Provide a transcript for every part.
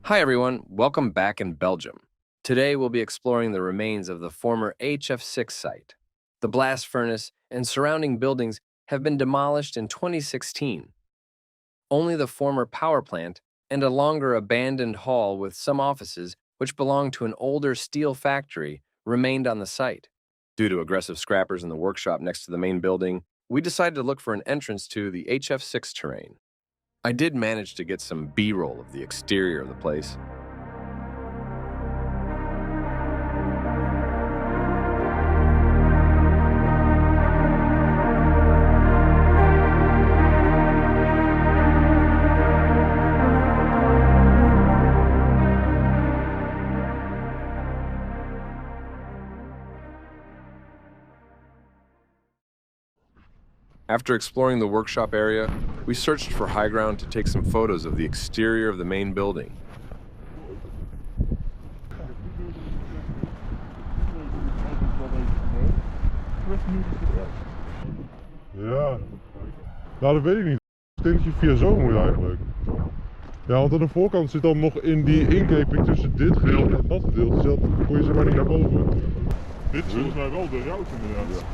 Hi everyone, welcome back in Belgium. Today we'll be exploring the remains of the former HF6 site. The blast furnace and surrounding buildings have been demolished in 2016. Only the former power plant and a longer abandoned hall with some offices, which belonged to an older steel factory, remained on the site. Due to aggressive scrappers in the workshop next to the main building, we decided to look for an entrance to the HF6 terrain. I did manage to get some B-roll of the exterior of the place. After exploring the workshop area, we searched for high ground to take some photos of the exterior of the main building. Ja, nou dat weet ik niet. Ik denk dat je via zo moet eigenlijk. Ja, want aan de voorkant zit dan nog in die inkeping tussen dit gedeelte en dat gedeelte. Dus dan kon je zeg maar niet naar boven. Dit is volgens mij wel de route inderdaad.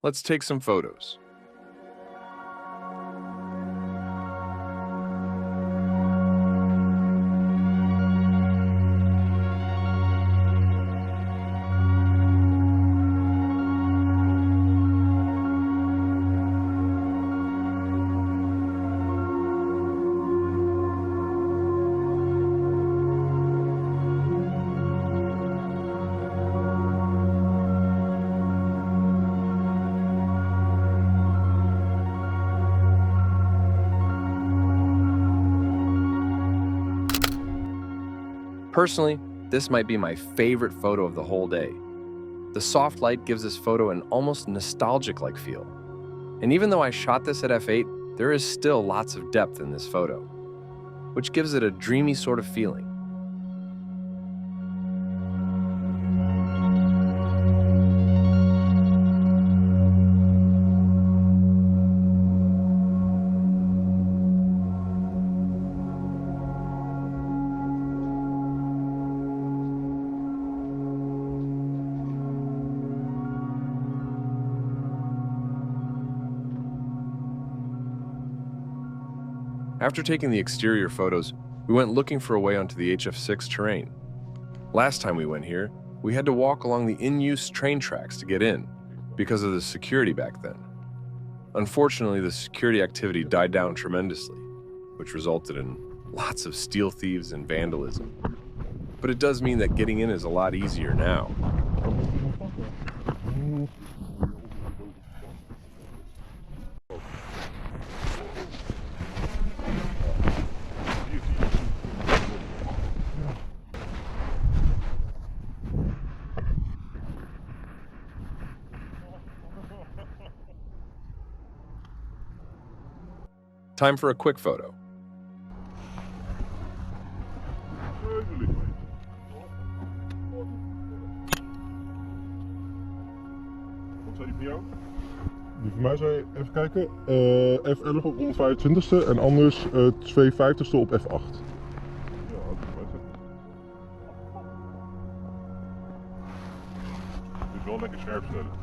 Let's take some photos. Personally, this might be my favorite photo of the whole day. The soft light gives this photo an almost nostalgic-like feel. And even though I shot this at f8, there is still lots of depth in this photo, which gives it a dreamy sort of feeling. After taking the exterior photos, we went looking for a way onto the HF6 terrain. Last time we went here, we had to walk along the in-use train tracks to get in, because of the security back then. Unfortunately, the security activity died down tremendously, which resulted in lots of steel thieves and vandalism. But it does mean that getting in is a lot easier now. Time for a quick photo. Wat zijn die voor jou? Die voor mij zijn, even kijken, F11 op 125ste en anders 250ste op F8. Ja, dat is best. Het is wel lekker scherp stellen.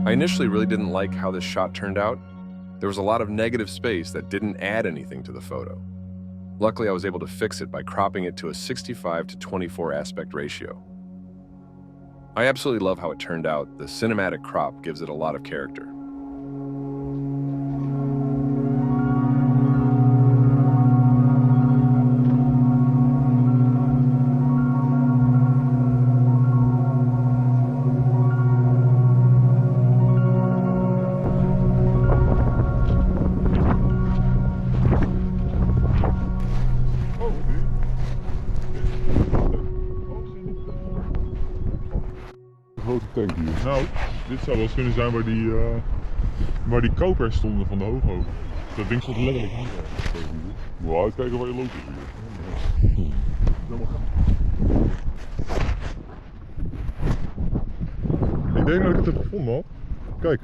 I initially really didn't like how this shot turned out. There was a lot of negative space that didn't add anything to the photo. Luckily, I was able to fix it by cropping it to a 65:24 aspect ratio. I absolutely love how it turned out. The cinematic crop gives it a lot of character. grote tank hier. Nou, dit zou wel eens kunnen zijn waar die kopers stonden van de Hooghoven. Dat ding stond letterlijk hier. Moet wel uitkijken waar je loopt hier. Ik denk dat ik het heb gevonden, man. Kijk.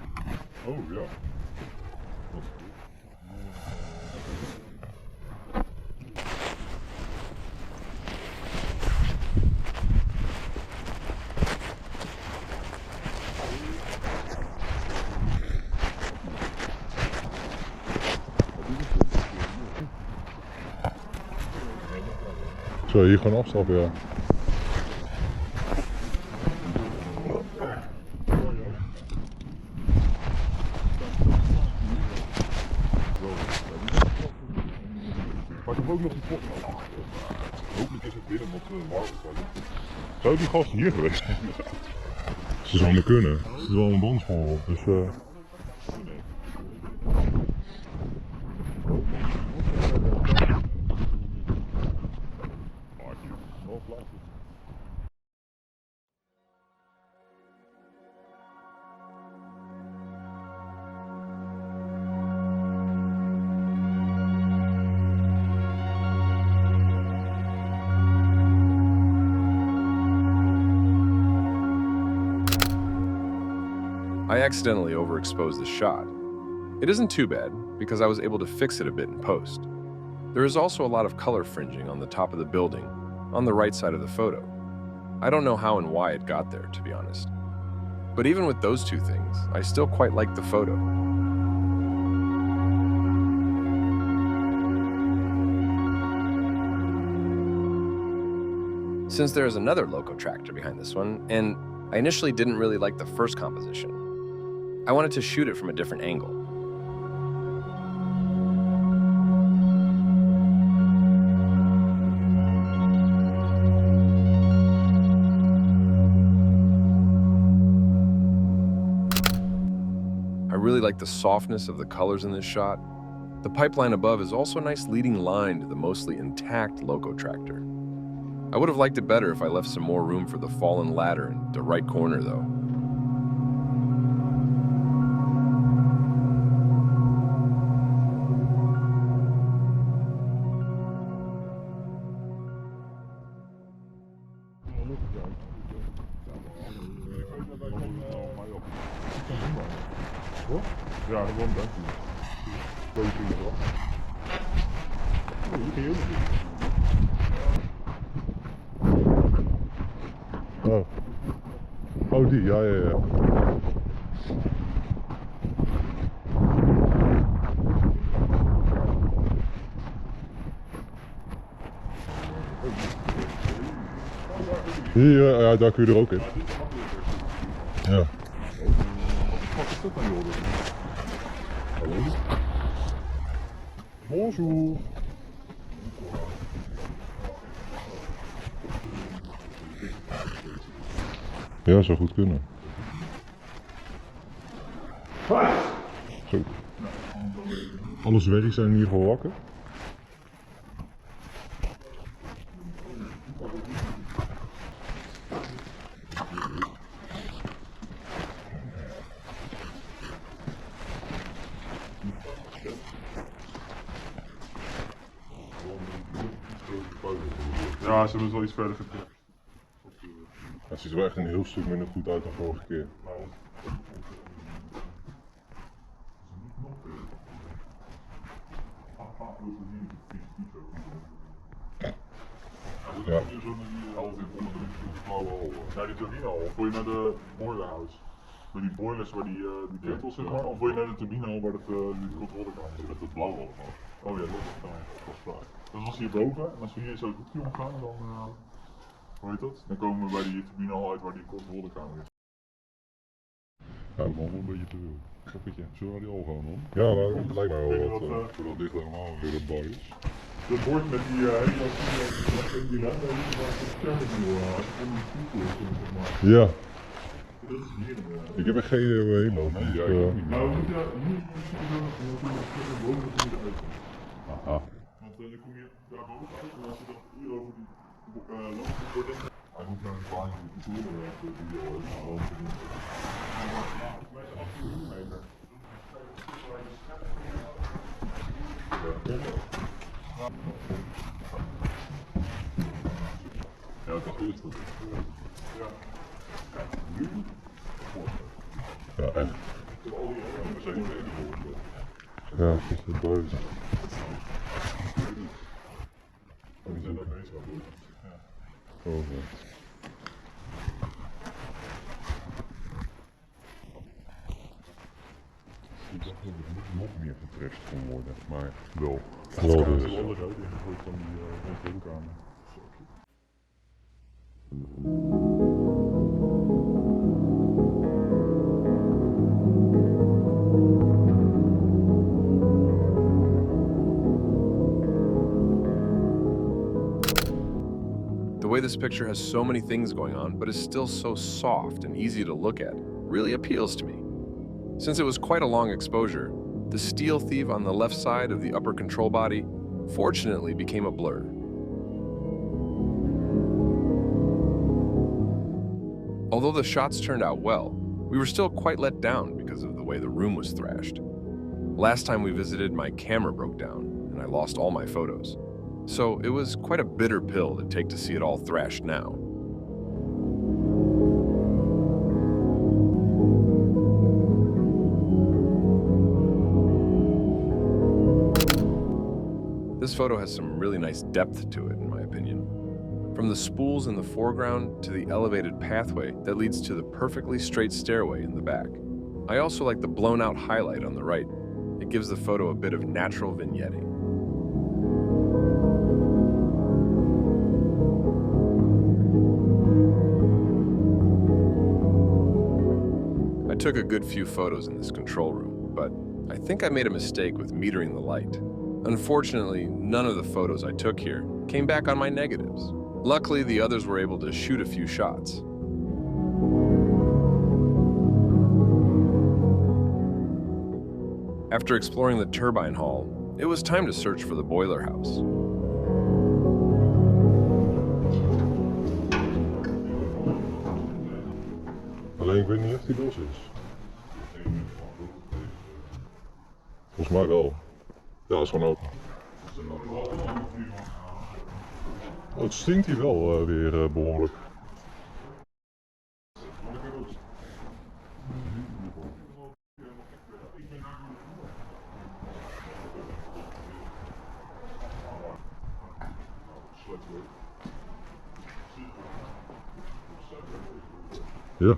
Oh ja. Zo, hier gewoon afstappen, ja. Maar ik heb ook nog die pot. Hopelijk is het binnen, want warm is. Zou die gast hier geweest zijn? Ze zou maar kunnen. Er zit wel een brandspoor op, dus I accidentally overexposed the shot. It isn't too bad, because I was able to fix it a bit in post. There is also a lot of color fringing on the top of the building, on the right side of the photo. I don't know how and why it got there, to be honest. But even with those two things, I still quite like the photo. Since there is another loco tractor behind this one, and I initially didn't really like the first composition, I wanted to shoot it from a different angle. I really like the softness of the colors in this shot. The pipeline above is also a nice leading line to the mostly intact loco tractor. I would have liked it better if I left some more room for the fallen ladder in the right corner though. Ja, gewoon dankjewel. Zo ging het wel. Oh, die ging heel goed. Oh. Oh, die, ja, ja, ja. Hier, ja, daar kun je er ook in. Ja. Wat is dat dan, joh? Hallo? Bonjour. Ja, zou goed kunnen. Zo. Alle zwergjes zijn in ieder geval wakker. Ja, ze hebben het wel iets verder getrokken. Het ziet er wel echt een heel stuk minder goed uit dan vorige keer. Ja. Ja, die turbine hall. Of wil je naar de boiler house? Bij die boilers waar die kettels zeg maar, of wil je naar de turbine hall waar die controlekamer zit? Met het blauwe allemaal. Oh ja, dat is waar. Dat was hierboven en als we hier zo het hoekje omgaan, dan, hoe heet dat? Dan komen we bij die turbine hall uit waar die controlekamer is. Ja, dat is wel een beetje te veel. Kappetje. Zullen we die al gaan dan? Ja, dat lijkt mij wel wat, voordat dit helemaal weer een bar is. Dat bord met die die landen, ja. Ik heb echt geen idee waar heen loopt. Nee, ja, nou, we moeten hier boven uit. Aha. Want dan kom je daar boven uit en als je dan hier over die lampen wordt. Hij moet naar een kleine tour die gewoon te doen. Ja, dat is goed. Ja, echt. Ja, het is het buiten. Die zijn ook bezig. Oh, ja. Ik dacht dat het nog meer getrashed kon worden, maar wel. Wel dus. Er is alles uit ingegooid van die woonkamer. The way this picture has so many things going on, but is still so soft and easy to look at, really appeals to me. Since it was quite a long exposure, the steel thief on the left side of the upper control body fortunately became a blur. Although the shots turned out well, we were still quite let down because of the way the room was thrashed. Last time we visited, my camera broke down and I lost all my photos. So it was quite a bitter pill to take to see it all thrashed now. This photo has some really nice depth to it, in my opinion. From the spools in the foreground to the elevated pathway that leads to the perfectly straight stairway in the back. I also like the blown out highlight on the right. It gives the photo a bit of natural vignetting. I took a good few photos in this control room, but I think I made a mistake with metering the light. Unfortunately, none of the photos I took here came back on my negatives. Luckily, the others were able to shoot a few shots. After exploring the Turbine Hall, it was time to search for the boiler house. Alleen ik weet niet of die los is. Volgens mij wel. Ja, dat is gewoon open. Oh, het stinkt hier wel weer behoorlijk. Ja.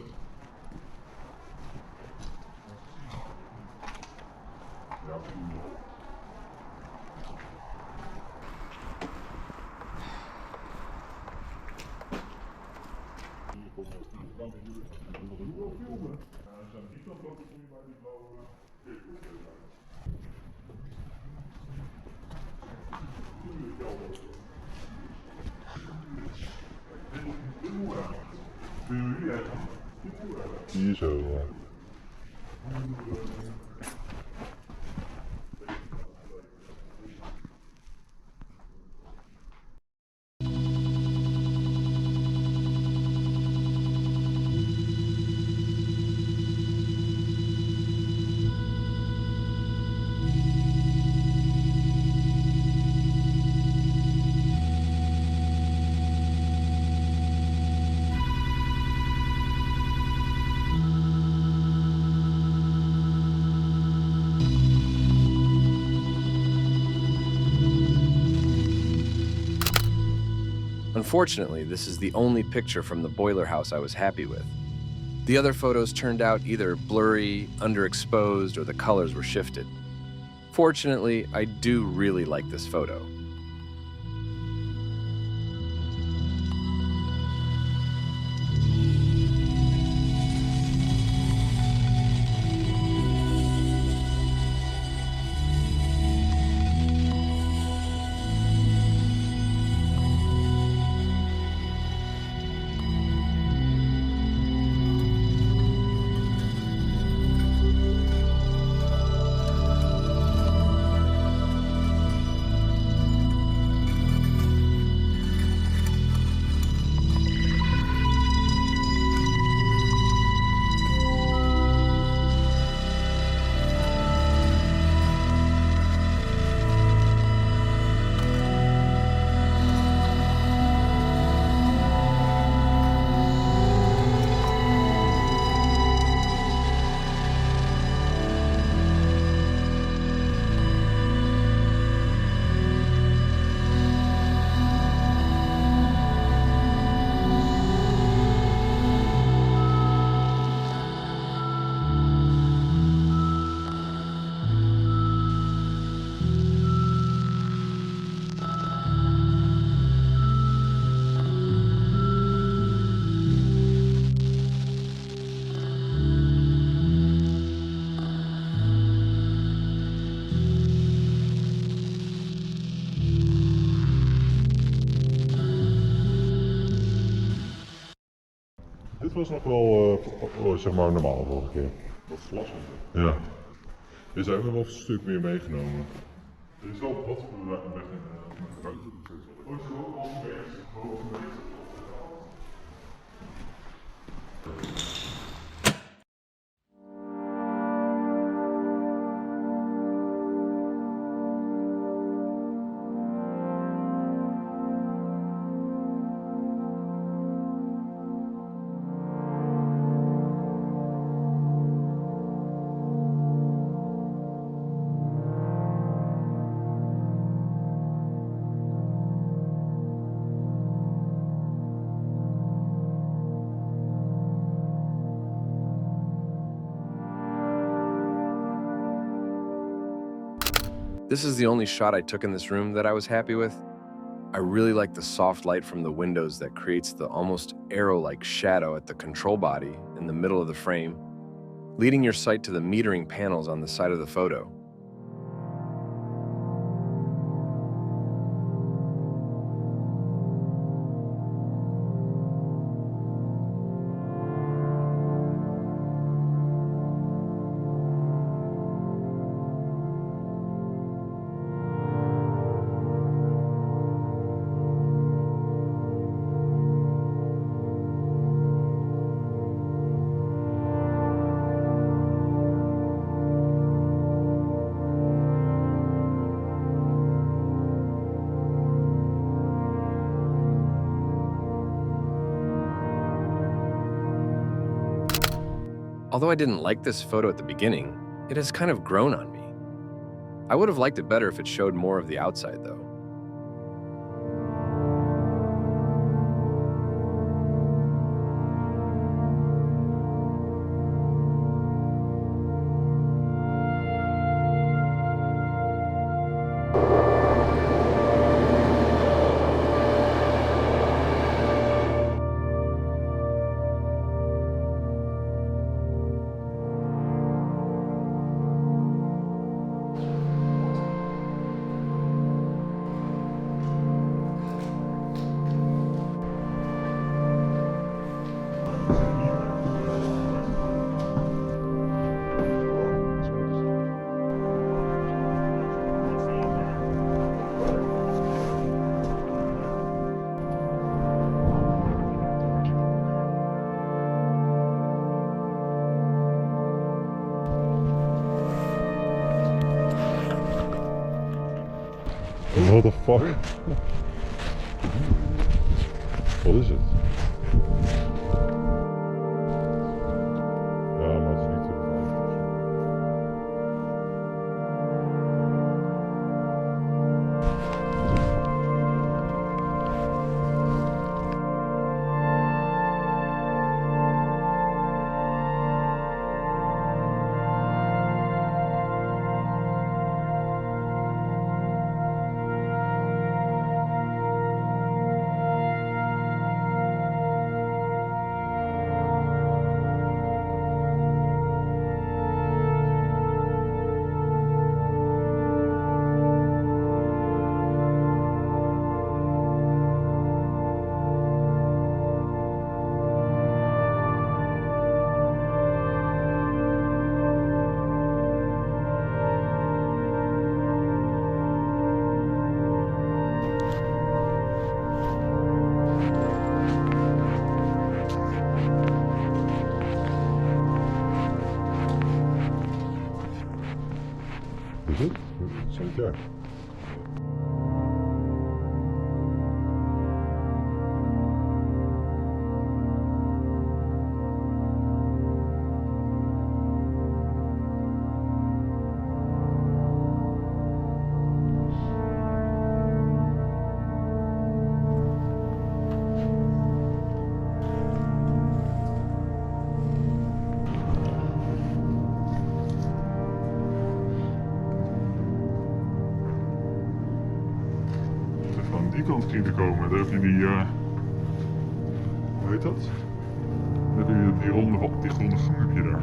Hier zo, ja. Unfortunately, this is the only picture from the boiler house I was happy with. The other photos turned out either blurry, underexposed, or the colors were shifted. Fortunately, I do really like this photo. Dit was nog wel, zeg maar, normaal vorige keer. Dat is glas. Ja. Er zijn nog wel een stuk meer meegenomen. Er is wel wat voor de weg in de ruimte. Oh, is gewoon al een This is the only shot I took in this room that I was happy with. I really like the soft light from the windows that creates the almost arrow-like shadow at the control body in the middle of the frame, leading your sight to the metering panels on the side of the photo. Although I didn't like this photo at the beginning, it has kind of grown on me. I would have liked it better if it showed more of the outside, though. What the fuck? Wat is het? Ja, maar het is niet te beveiligd. Is het? Sanitair. Van die kant zien te komen, dan heb je die, hoe heet dat? Dan heb je die ronde, die groene gang heb je daar.